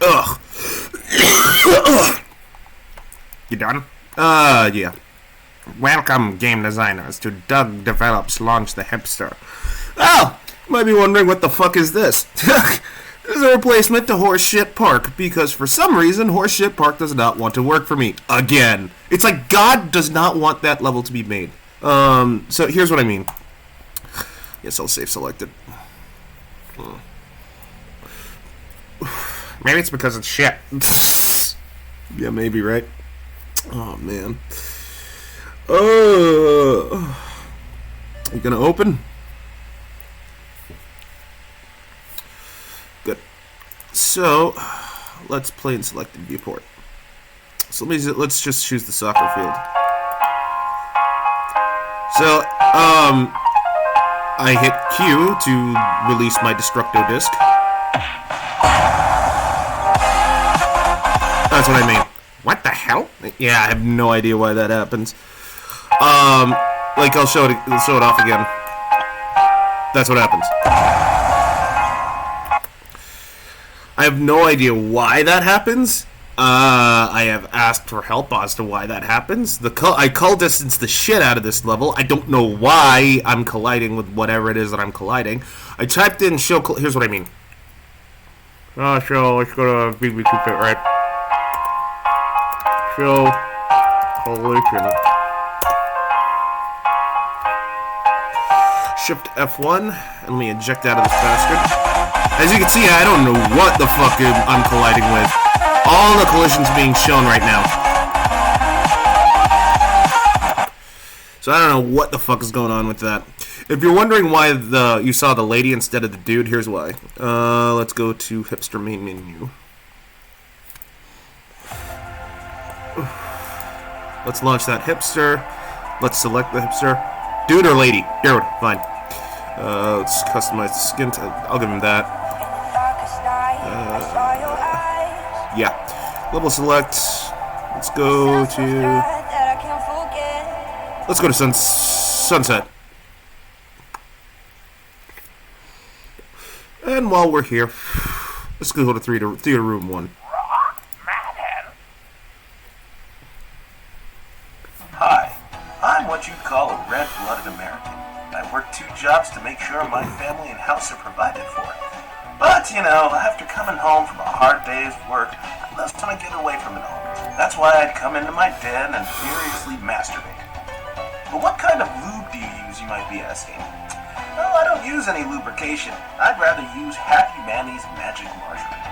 Ugh. You done? Yeah. Welcome, game designers, to Doug Develops Launch the Hipster. Oh, you might be wondering what the fuck is this? This is a replacement to Horseshit Park, because for some reason, Horseshit Park does not want to work for me. Again. It's like God does not want that level to be made. So here's what I mean. Yes, I'll save selected. Maybe it's because it's shit. Yeah, maybe, right? Oh, man. You gonna open? Good. So, let's play in selected viewport. So let's just choose the soccer field. So, I hit Q to release my Destructo disc. That's what I mean. What the hell? Yeah, I have no idea why that happens. Like I'll show it off again. That's what happens. I have no idea why that happens. I have asked for help as to why that happens. I cull distance the shit out of this level. I don't know why I'm colliding with whatever it is that I'm colliding. I typed in show. Here's what I mean. Show. Let's go to BB2 Fit, right? Show collision. Shift F1, and let me eject out of this bastard. As you can see, I don't know what the fuck I'm colliding with. All the collisions being shown right now. So I don't know what the fuck is going on with that. If you're wondering why you saw the lady instead of the dude, here's why. Let's go to Hipster main menu. Let's launch that Hipster. Let's select the Hipster. Dude or lady? Dude, fine. Let's customize the skin. I'll give him that. Yeah. Level select. Let's go to sunset. And while we're here, let's go to theater room 1. Hi, I'm what you'd call a red-blooded American. I work 2 jobs to make sure my family and house are provided for. But, after coming home from a hard day's work, I love to get away from it all. That's why I'd come into my den and furiously masturbate. But what kind of lube do you use, you might be asking? Well, I don't use any lubrication. I'd rather use Happy Mammy's Magic Margarine.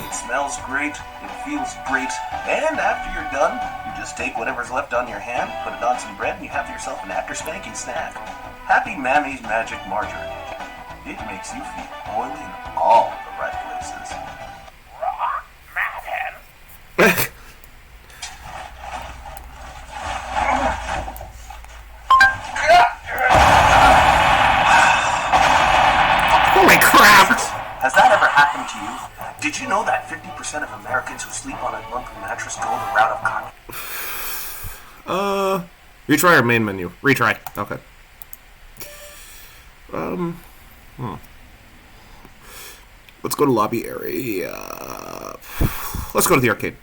It smells great, it feels great, and after you're done, you just take whatever's left on your hand, put it on some bread, and you have yourself an after-spanking snack. Happy Mammy's Magic Margarine. It makes you feel oily in all the right places. Holy crap! Has that ever happened to you? Did you know that 50% of Americans who sleep on a lumpy mattress go the route of cock? Retry our main menu. Retry. Okay. Let's go to lobby area. Let's go to the arcade.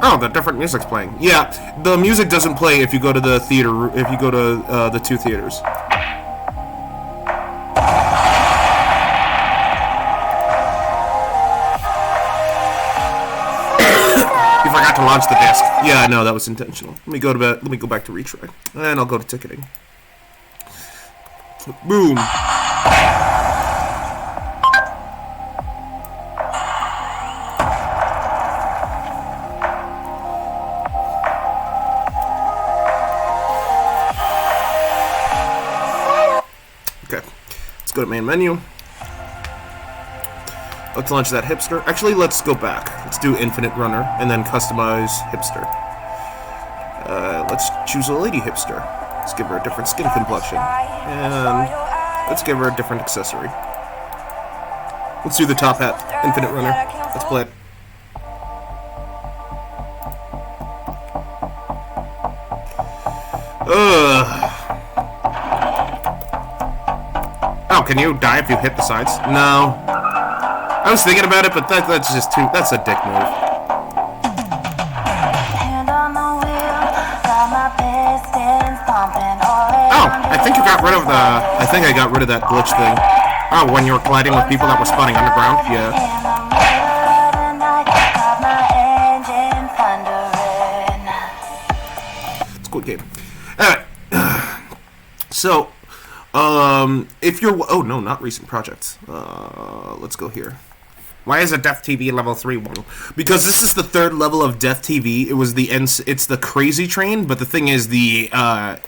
Oh, the different music's playing. Yeah, the music doesn't play if you go to the theater. If you go to the 2 theaters. You forgot to launch the disc. Yeah, I know that was intentional. Let me go back to retry, and I'll go to ticketing. Boom. Okay, let's go to main menu. Let's launch that Hipster. Actually, let's go back. Let's do Infinite Runner and then customize Hipster. Let's choose a lady Hipster. Let's give her a different skin complexion. And let's give her a different accessory. Let's do the top hat. Infinite Runner. Let's play it. Oh, can you die if you hit the sides? No. I was thinking about it, but that's just too... That's a dick move. Oh, I think you got rid of the... I think I got rid of that glitch thing. Oh, when you were colliding with people that were spawning underground? Yeah. It's a cool game. Alright. So, if you're... Oh, no, not recent projects. Let's go here. Why is a Death TV level 3 one? Because this is the third level of Death TV. It was the it's the crazy train, but the thing is I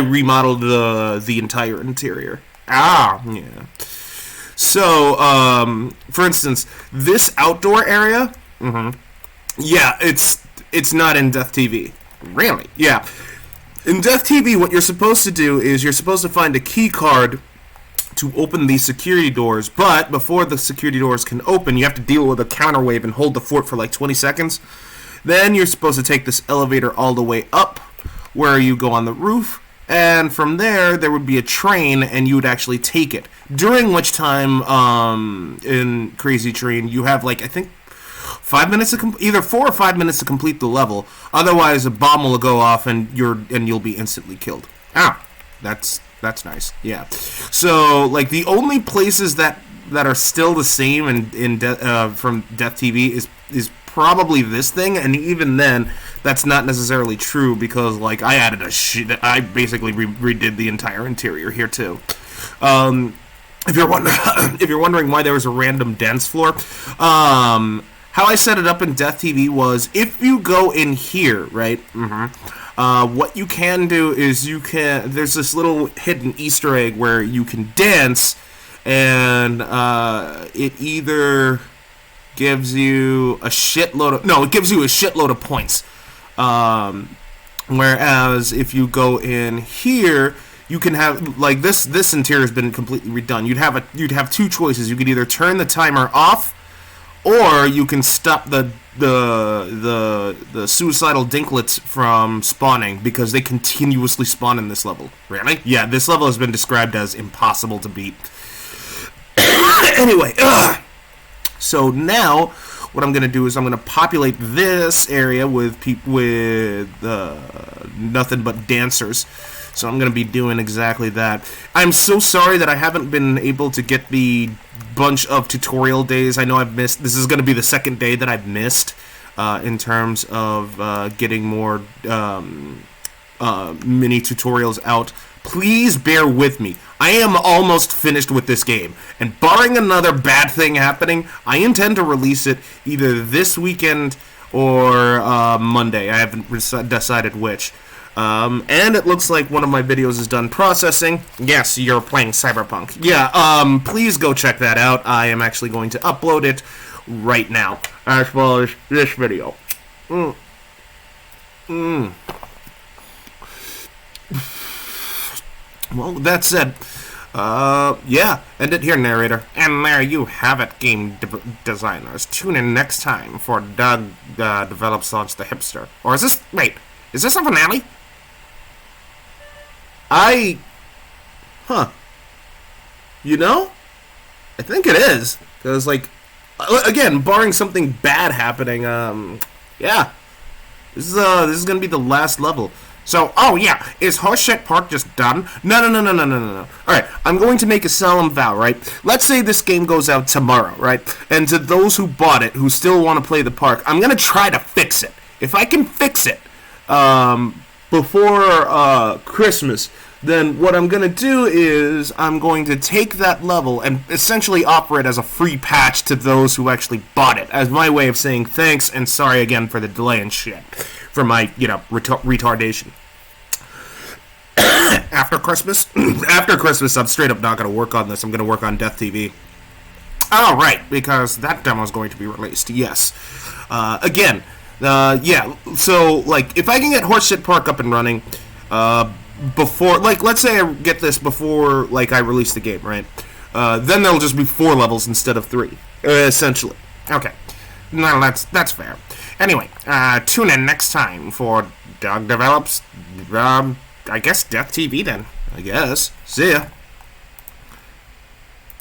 remodeled the entire interior. Yeah. So, for instance, this outdoor area, yeah, it's not in Death TV. Really? Yeah. In Death TV, what you're supposed to do is you're supposed to find a key card to open these security doors, but before the security doors can open, you have to deal with a counterwave and hold the fort for like 20 seconds. Then you're supposed to take this elevator all the way up, where you go on the roof, and from there would be a train, and you would actually take it. During which time, in Crazy Train, you have like, I think, 5 minutes to either 4 or 5 minutes to complete the level. Otherwise, a bomb will go off, and you'll be instantly killed. That's nice. Yeah. So, like, the only places that are still the same from Death TV is probably this thing, and even then, that's not necessarily true because, like, I added I basically redid the entire interior here too. If you're wondering why there was a random dance floor, how I set it up in Death TV was if you go in here, right? What you can do is there's this little hidden Easter egg where you can dance, and it either gives you a shitload of points. Whereas if you go in here, you can have, like, this interior has been completely redone. You'd have two choices. You could either turn the timer off, or you can stop the suicidal dinklets from spawning, because they continuously spawn in this level. Really? Yeah, this level has been described as impossible to beat. Anyway, so now what I'm going to do is I'm going to populate this area with nothing but dancers. So I'm going to be doing exactly that. I'm so sorry that I haven't been able to get the bunch of tutorial days. I know I've missed. This is going to be the second day that I've missed in terms of getting more mini tutorials out. Please bear with me. I am almost finished with this game, and barring another bad thing happening, I intend to release it either this weekend or Monday. I haven't decided which. And it looks like one of my videos is done processing. Yes, you're playing Cyberpunk. Yeah, please go check that out. I am actually going to upload it right now, as well as this video. Well, that said, yeah, end it here, narrator. And there you have it, game designers. Tune in next time for Doug Develops Launch the Hipster. Or is this a finale? You know? I think it is. Because, like, again, barring something bad happening, yeah. This is gonna be the last level. So, oh yeah, is Horseshit Park just done? No. Alright, I'm going to make a solemn vow, right? Let's say this game goes out tomorrow, right? And to those who bought it, who still want to play the park, I'm gonna try to fix it. If I can fix it, before Christmas, then what I'm going to do is I'm going to take that level and essentially offer it as a free patch to those who actually bought it, as my way of saying thanks and sorry again for the delay and shit, for my, retardation. After Christmas, I'm straight up not going to work on this. I'm going to work on Death TV. Oh, right, because that demo is going to be released, yes. Again, yeah, so, like, if I can get Horseshit Park up and running, before, like, let's say I get this before, like, I release the game, right? Then there'll just be 4 levels instead of 3, essentially. Okay. No, that's fair. Anyway, tune in next time for Doug Develops, I guess Death TV then. I guess. See ya.